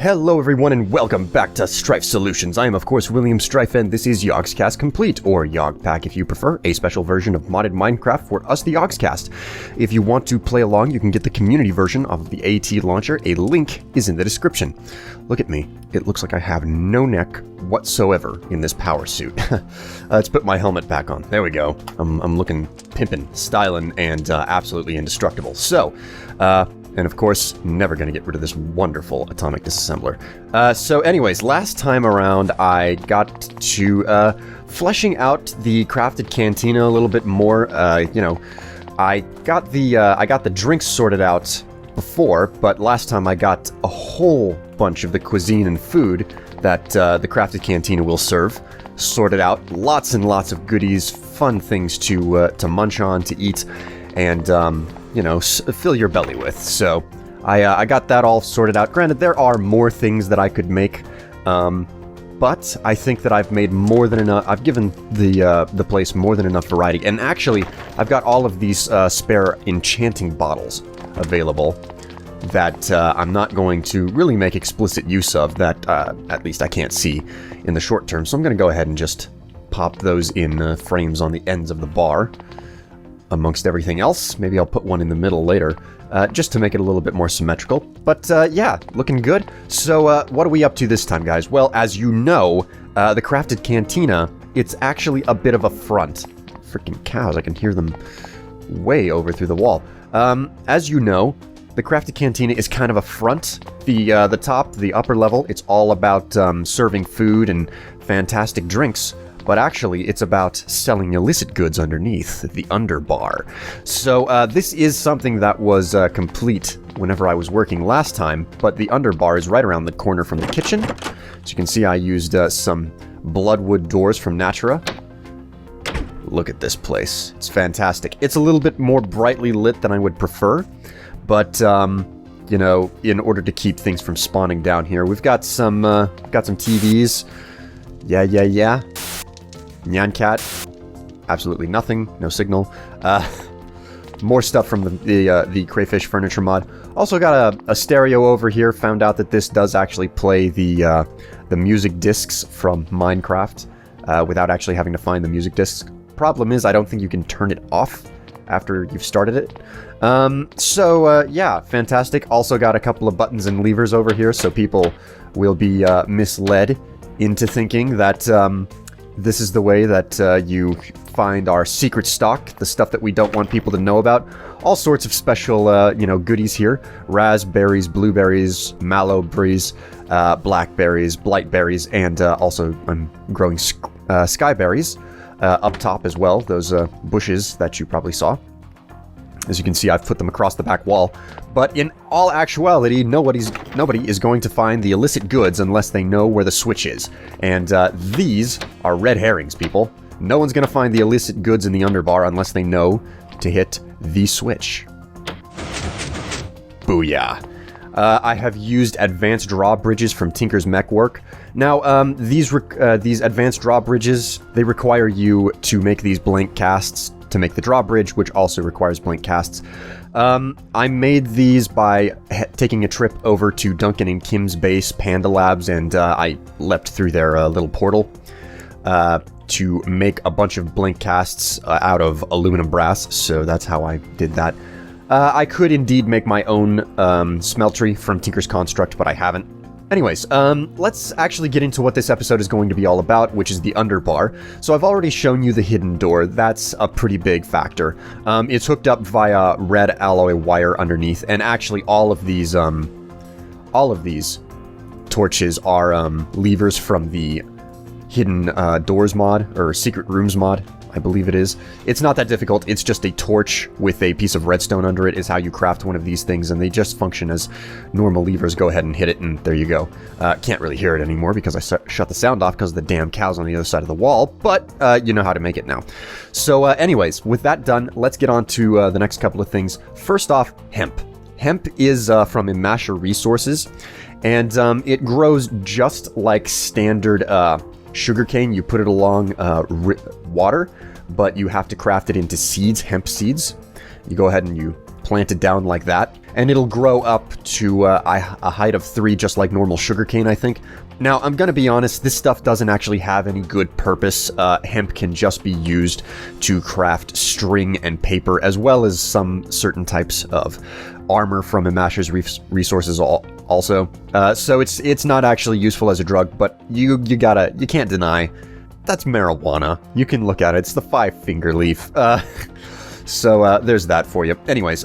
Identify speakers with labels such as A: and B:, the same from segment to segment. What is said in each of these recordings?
A: Hello everyone and welcome back to Strife Solutions. I am of course William Strife and this is Yogscast Complete, or Yogpack if you prefer, a special version of modded Minecraft for us the Yogscast. If you want to play along, you can get the community version of the AT launcher. A link is in the description. Look at me. It looks like I have no neck whatsoever in this power suit. Let's put my helmet back on. There we go. I'm looking pimpin', styling, and absolutely indestructible. So, and of course, never going to get rid of this wonderful atomic disassembler. So anyways, last time around I got to fleshing out the crafted cantina a little bit more. I got the drinks sorted out before, but last time I got a whole bunch of the cuisine and food that the crafted cantina will serve sorted out. Lots and lots of goodies, fun things to munch on, to eat, and fill your belly with. So I got that all sorted out. Granted, there are more things that I could make, but I think that I've made more than enough. I've given the place more than enough variety. And actually, I've got all of these spare enchanting bottles available that I'm not going to really make explicit use of, that at least I can't see in the short term. So I'm going to go ahead and just pop those in frames on the ends of the bar. Amongst everything else, maybe I'll put one in the middle later, just to make it a little bit more symmetrical. But yeah, looking good. So what are we up to this time, guys? Well, as you know, the crafted cantina, it's actually a bit of a front. Freaking cows, I can hear them way over through the wall. As you know, the crafted cantina is kind of a front. The top, the upper level, it's all about serving food and fantastic drinks. But actually, it's about selling illicit goods underneath, the Underbar. So this is something that was complete whenever I was working last time, but the Underbar is right around the corner from the kitchen. As you can see, I used some bloodwood doors from Natura. Look at this place. It's fantastic. It's a little bit more brightly lit than I would prefer, but in order to keep things from spawning down here, we've got some TVs. Yeah. Nyan Cat, absolutely nothing, no signal. More stuff from the Crayfish Furniture mod. Also got a stereo over here. Found out that this does actually play the music discs from Minecraft without actually having to find the music discs. Problem is, I don't think you can turn it off after you've started it. Yeah, fantastic. Also got a couple of buttons and levers over here, so people will be misled into thinking that this is the way that you find our secret stock, the stuff that we don't want people to know about. All sorts of special, goodies here. Raspberries, blueberries, mallowberries, blackberries, blightberries, and also I'm growing skyberries up top as well. Those bushes that you probably saw. As you can see, I've put them across the back wall. But in all actuality, nobody is going to find the illicit goods unless they know where the switch is. And these are red herrings, people. No one's going to find the illicit goods in the Underbar unless they know to hit the switch. Booyah. I have used advanced drawbridges from Tinker's Mechwork. Now, these advanced drawbridges, they require you to make these blank casts to make the drawbridge, which also requires blank casts. I made these by taking a trip over to Duncan and Kim's base, Panda Labs, and I leapt through their little portal to make a bunch of blank casts out of aluminum brass, so that's how I did that. I could indeed make my own smeltery from Tinker's Construct, but I haven't. Anyways, let's actually get into what this episode is going to be all about, which is the Underbar. So I've already shown you the hidden door. That's a pretty big factor. It's hooked up via red alloy wire underneath, and actually all of these torches are levers from the hidden doors mod, or secret rooms mod, I believe it is. It's not that difficult. It's just a torch with a piece of redstone under it is how you craft one of these things, and they just function as normal levers. Go ahead and hit it, and there you go. Can't really hear it anymore because I shut the sound off because of the damn cows on the other side of the wall, but you know how to make it now. So anyways, with that done, let's get on to the next couple of things. First off, hemp. Hemp is from Imasha Resources, and it grows just like standard sugarcane. You put it along water, but you have to craft it into seeds, hemp seeds. You go ahead and you planted down like that, and it'll grow up to a height of 3, just like normal sugarcane, I think. Now, I'm gonna be honest, this stuff doesn't actually have any good purpose. Hemp can just be used to craft string and paper, as well as some certain types of armor from Imasha's resources also. So it's not actually useful as a drug, but you can't deny that's marijuana. You can look at it. It's the 5-finger leaf. So there's that for you. Anyways,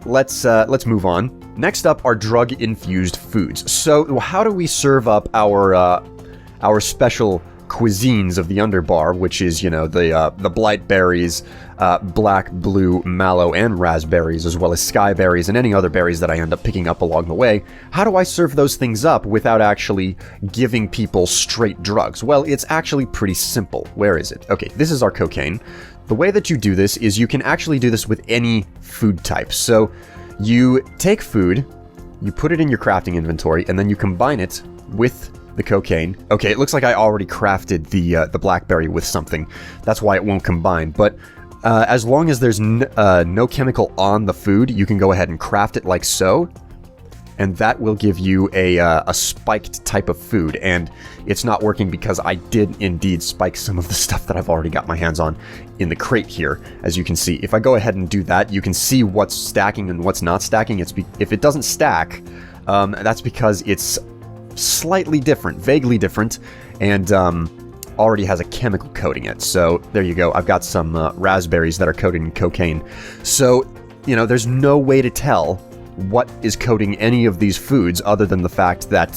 A: let's move on. Next up are drug-infused foods. So how do we serve up our special cuisines of the Underbar, which is, you know, the blight berries, black, blue, mallow, and raspberries, as well as sky berries and any other berries that I end up picking up along the way? How do I serve those things up without actually giving people straight drugs? Well, it's actually pretty simple. Where is it? Okay, this is our cocaine. The way that you do this is you can actually do this with any food type. So you take food, you put it in your crafting inventory, and then you combine it with the cocaine. Okay, it looks like I already crafted the blackberry with something. That's why it won't combine. But as long as there's no chemical on the food, you can go ahead and craft it like so. And that will give you a spiked type of food. And it's not working because I did indeed spike some of the stuff that I've already got my hands on in the crate here. As you can see, if I go ahead and do that, you can see what's stacking and what's not stacking. If it doesn't stack, that's because it's slightly different, vaguely different, and already has a chemical coating it. So there you go. I've got some raspberries that are coated in cocaine. So, you know, there's no way to tell what is coating any of these foods other than the fact that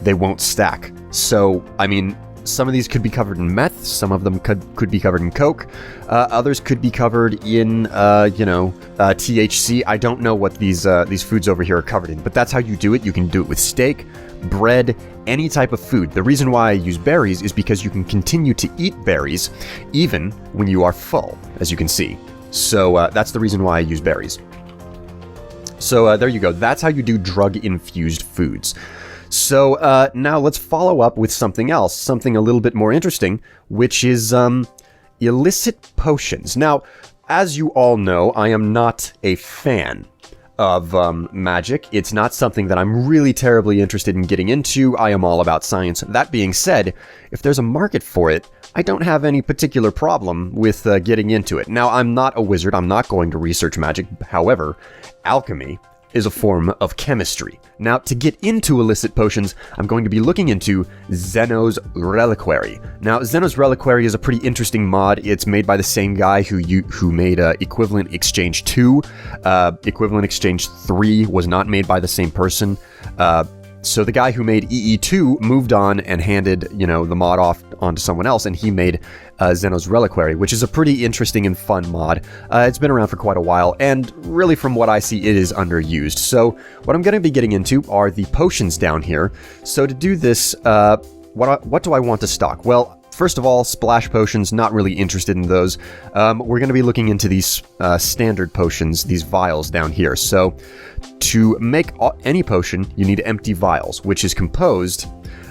A: they won't stack. So, I mean, some of these could be covered in meth, some of them could be covered in coke, others could be covered in, THC. I don't know what these foods over here are covered in, but that's how you do it. You can do it with steak, bread, any type of food. The reason why I use berries is because you can continue to eat berries even when you are full, as you can see. So that's the reason why I use berries. So there you go. That's how you do drug-infused foods. So now let's follow up with something else, something a little bit more interesting, which is illicit potions. Now, as you all know, I am not a fan of magic. It's not something that I'm really terribly interested in getting into. I am all about science. That being said, if there's a market for it, I don't have any particular problem with getting into it. Now, I'm not a wizard. I'm not going to research magic. However, alchemy is a form of chemistry. Now, to get into illicit potions, I'm going to be looking into Zeno's Reliquary. Now, Zeno's Reliquary is a pretty interesting mod. It's made by the same guy who made Equivalent Exchange 2. Equivalent Exchange 3 was not made by the same person. So the guy who made EE2 moved on and handed, the mod off onto someone else, and he made Zeno's Reliquary, which is a pretty interesting and fun mod. It's been around for quite a while, and really from what I see, it is underused. So what I'm going to be getting into are the potions down here. So to do this, what do I want to stock? Well, first of all, splash potions, not really interested in those. We're going to be looking into these standard potions, these vials down here. So to make any potion, you need empty vials, which is composed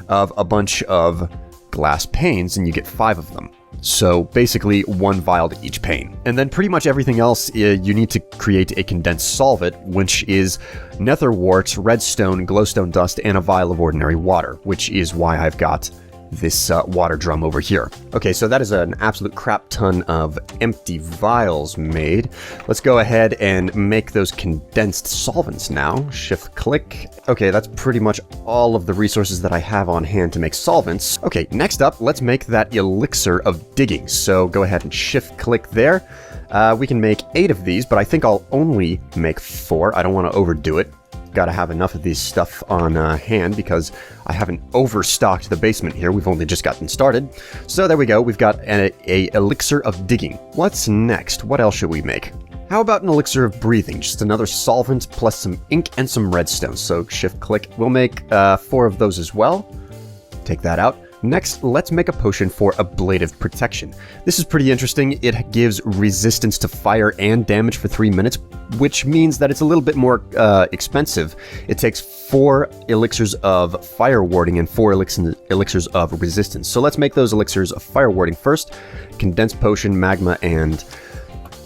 A: of a bunch of glass panes, and you get 5 of them. So basically 1 vial to each pane. And then pretty much everything else, you need to create a condensed solvent, which is nether wart, redstone, glowstone dust, and a vial of ordinary water, which is why I've got this water drum over here. Okay, so that is an absolute crap ton of empty vials made. Let's go ahead and make those condensed solvents now. Shift click. Okay, that's pretty much all of the resources that I have on hand to make solvents. Okay, next up, let's make that elixir of digging. So go ahead and shift click there. We can make 8 of these, but I think I'll only make 4. I don't want to overdo it. Gotta have enough of these stuff on hand because I haven't overstocked the basement here. We've only just gotten started. So there we go. We've got a elixir of digging. What's next? What else should we make? How about an elixir of breathing? Just another solvent plus some ink and some redstone. So shift click. We'll make 4 of those as well. Take that out. Next, let's make a potion for ablative protection. This is pretty interesting. It gives resistance to fire and damage for 3 minutes, which means that it's a little bit more expensive. It takes 4 elixirs of fire warding and 4 elixirs of resistance. So let's make those elixirs of fire warding first. Condensed potion, magma, and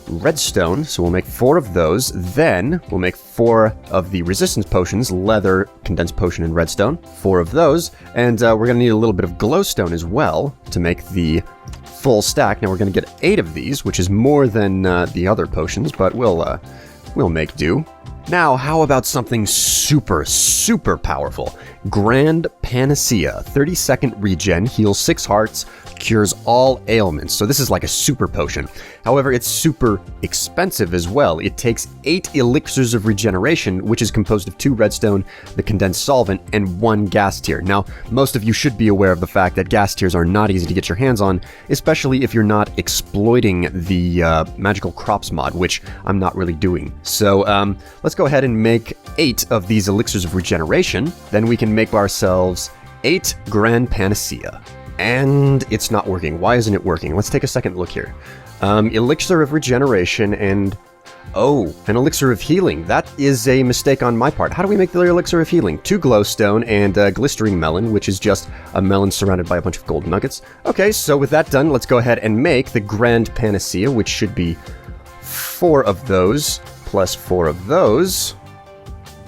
A: redstone, so we'll make 4 of those. Then we'll make 4 of the resistance potions, leather, condensed potion, and redstone. 4 of those, and we're going to need a little bit of glowstone as well to make the full stack. Now we're going to get 8 of these, which is more than the other potions, but we'll make do. Now, how about something super, super powerful? Grand Panacea. 30-second regen, heals 6 hearts, cures all ailments. So this is like a super potion. However, it's super expensive as well. It takes 8 elixirs of regeneration, which is composed of 2 redstone, the condensed solvent, and 1 gas tier. Now, most of you should be aware of the fact that gas tiers are not easy to get your hands on, especially if you're not exploiting the magical crops mod, which I'm not really doing. So let's go ahead and make 8 of these elixirs of regeneration. Then we can make ourselves 8 Grand Panacea. And it's not working. Why isn't it working? Let's take a second look here. Elixir of regeneration and... Oh, an elixir of healing. That is a mistake on my part. How do we make the elixir of healing? 2 glowstone and a glistering melon, which is just a melon surrounded by a bunch of gold nuggets. Okay, so with that done, let's go ahead and make the Grand Panacea, which should be 4 of those, plus 4 of those,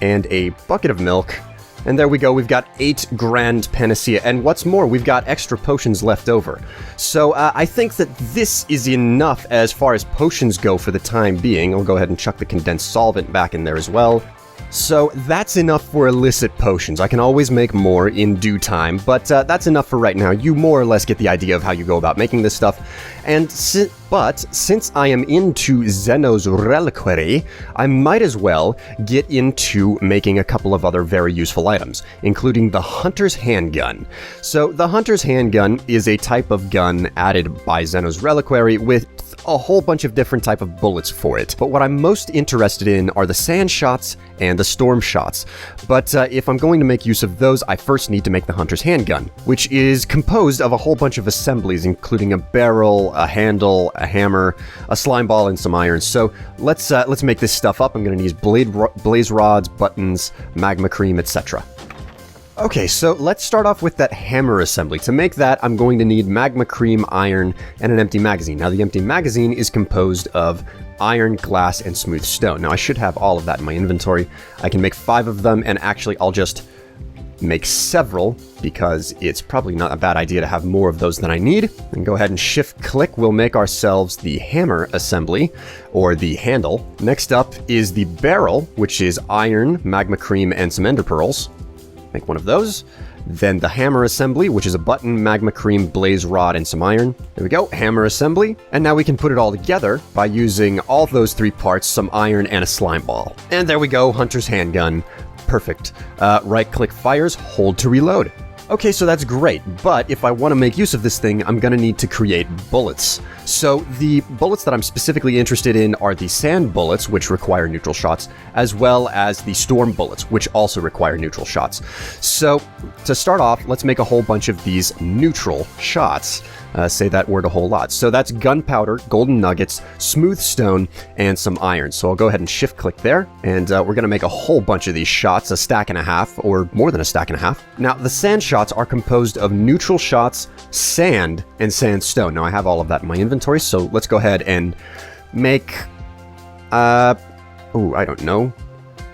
A: and a bucket of milk. And there we go, we've got 8 Grand Panacea, and what's more, we've got extra potions left over. So I think that this is enough as far as potions go for the time being. I'll go ahead and chuck the condensed solvent back in there as well. So that's enough for illicit potions. I can always make more in due time, but that's enough for right now. You more or less get the idea of how you go about making this stuff. And but since I am into Zeno's reliquary, I might as well get into making a couple of other very useful items, including the Hunter's Handgun. So the Hunter's Handgun is a type of gun added by Zeno's reliquary with a whole bunch of different type of bullets for it. But what I'm most interested in are the sand shots and the storm shots. But if I'm going to make use of those, I first need to make the Hunter's Handgun, which is composed of a whole bunch of assemblies, including a barrel, a handle, a hammer, a slime ball, and some irons. So let's make this stuff up. I'm going to use blaze rods, buttons, magma cream, etc. Okay, so let's start off with that hammer assembly. To make that, I'm going to need magma cream, iron, and an empty magazine. Now, the empty magazine is composed of iron, glass, and smooth stone. Now, I should have all of that in my inventory. I can make 5 of them, and actually, I'll just make several, because it's probably not a bad idea to have more of those than I need. And go ahead and shift-click. We'll make ourselves the hammer assembly, or the handle. Next up is the barrel, which is iron, magma cream, and some ender pearls. Make 1 of those. Then the hammer assembly, which is a button, magma cream, blaze rod, and some iron. There we go, hammer assembly. And now we can put it all together by using all those 3 parts, some iron, and a slime ball. And there we go, Hunter's Handgun. Perfect. Right-click fires, hold to reload. Okay, so that's great, but if I want to make use of this thing, I'm going to need to create bullets. So the bullets that I'm specifically interested in are the sand bullets, which require neutral shots, as well as the storm bullets, which also require neutral shots. So to start off, let's make a whole bunch of these neutral shots. Say that word a whole lot. So that's gunpowder, golden nuggets, smooth stone, and some iron. So I'll go ahead and shift-click there, and we're going to make a whole bunch of these shots, a stack and a half, or more than a stack and a half. Now, the sand shots are composed of neutral shots, sand, and sandstone. Now, I have all of that in my inventory, so let's go ahead and make, I don't know,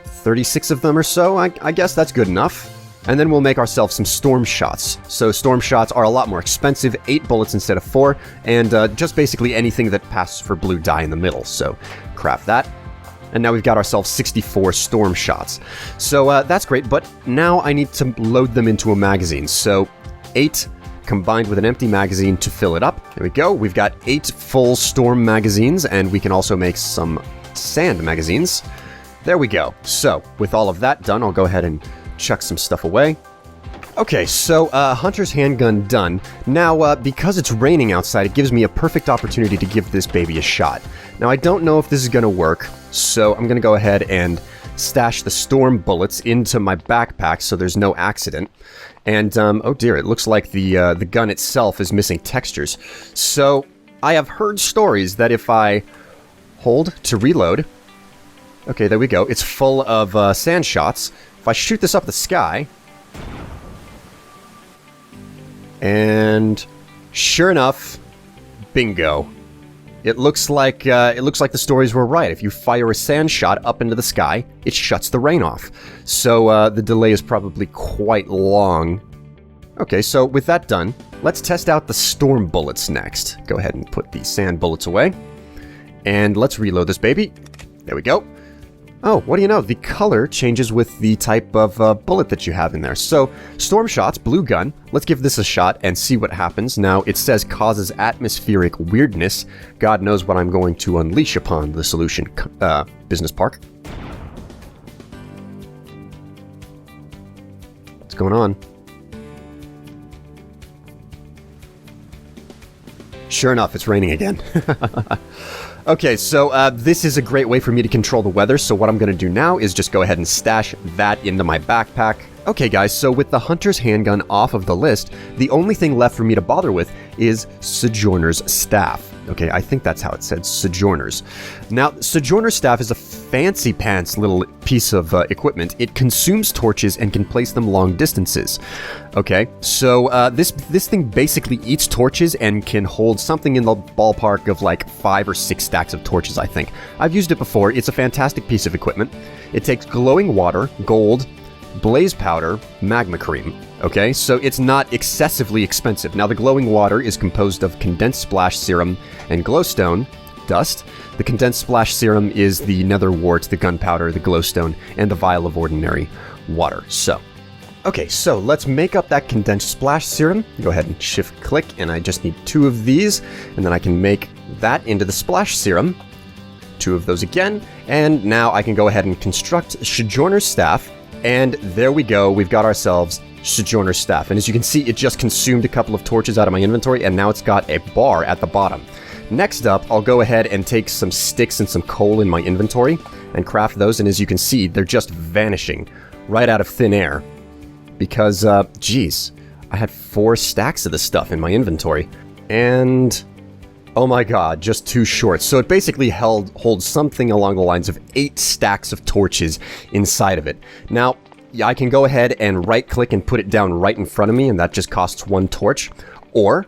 A: 36 of them or so. I guess that's good enough. And then we'll make ourselves some storm shots. So storm shots are a lot more expensive, 8 bullets instead of 4, and just basically anything that passes for blue dye in the middle. So craft that. And now we've got ourselves 64 storm shots. So that's great, but now I need to load them into a magazine. So 8 combined with an empty magazine to fill it up. There we go. We've got 8 full storm magazines, and we can also make some sand magazines. There we go. So with all of that done, I'll go ahead and chuck some stuff away. Okay, so Hunter's Handgun done. Now, because it's raining outside, it gives me a perfect opportunity to give this baby a shot. Now, I don't know if this is going to work, so I'm going to go ahead and stash the storm bullets into my backpack so there's no accident. And, oh dear, it looks like the gun itself is missing textures. So, I have heard stories that if I hold to reload... Okay, there we go. It's full of sand shots. If I shoot this up the sky, and sure enough, bingo. It looks like the stories were right. If you fire a sand shot up into the sky, it shuts the rain off. So the delay is probably quite long. Okay, so with that done, let's test out the storm bullets next. Go ahead and put the sand bullets away. And let's reload this baby. There we go. Oh, what do you know? The color changes with the type of bullet that you have in there. So, storm shots, blue gun. Let's give this a shot and see what happens. Now, it says causes atmospheric weirdness. God knows what I'm going to unleash upon the solution business park. What's going on? Sure enough, it's raining again. Okay, so this is a great way for me to control the weather, so what I'm going to do now is just go ahead and stash that into my backpack. Okay guys, so with the Hunter's handgun off of the list, the only thing left for me to bother with is Sojourner's staff. Okay, I think that's how it said, Sojourner's. Now, Sojourner's staff is a fancy pants little piece of equipment. It consumes torches and can place them long distances. Okay, so this thing basically eats torches and can hold something in the ballpark of like 5 or 6 stacks of torches, I think. I've used it before. It's a fantastic piece of equipment. It takes glowing water, gold, blaze powder, magma cream. Okay, so it's not excessively expensive. Now, the glowing water is composed of condensed splash serum and glowstone dust. The condensed splash serum is the nether wart, the gunpowder, the glowstone, and the vial of ordinary water. So, okay, so let's make up that condensed splash serum. Go ahead and shift click, and I just need 2 of these, and then I can make that into the splash serum. 2 of those again, and now I can go ahead and construct Sojourner's staff. And there we go, we've got ourselves Sojourner's staff. And as you can see, it just consumed a couple of torches out of my inventory, and now it's got a bar at the bottom. Next up, I'll go ahead and take some sticks and some coal in my inventory and craft those, and as you can see, they're just vanishing right out of thin air. Because, geez, I had 4 stacks of this stuff in my inventory. And oh my god, just too short. So it basically holds something along the lines of 8 stacks of torches inside of it. Now, I can go ahead and right-click and put it down right in front of me, and that just costs 1 torch. Or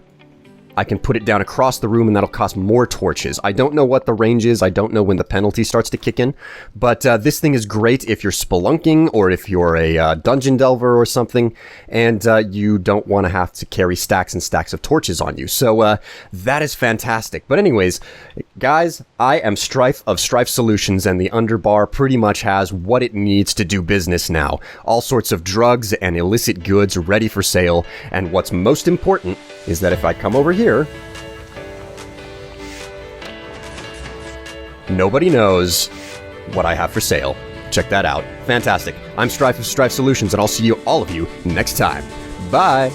A: I can put it down across the room, and that'll cost more torches. I don't know what the range is. I don't know when the penalty starts to kick in. But this thing is great if you're spelunking, or if you're a dungeon delver or something, and you don't want to have to carry stacks and stacks of torches on you. So that is fantastic. But anyways, guys, I am Strife of Strife Solutions, and the Underbar pretty much has what it needs to do business now. All sorts of drugs and illicit goods ready for sale, and what's most important is that if I come over here, nobody knows what I have for sale. Check that out. Fantastic. I'm Strife of Strife Solutions, and I'll see all of you next time. Bye!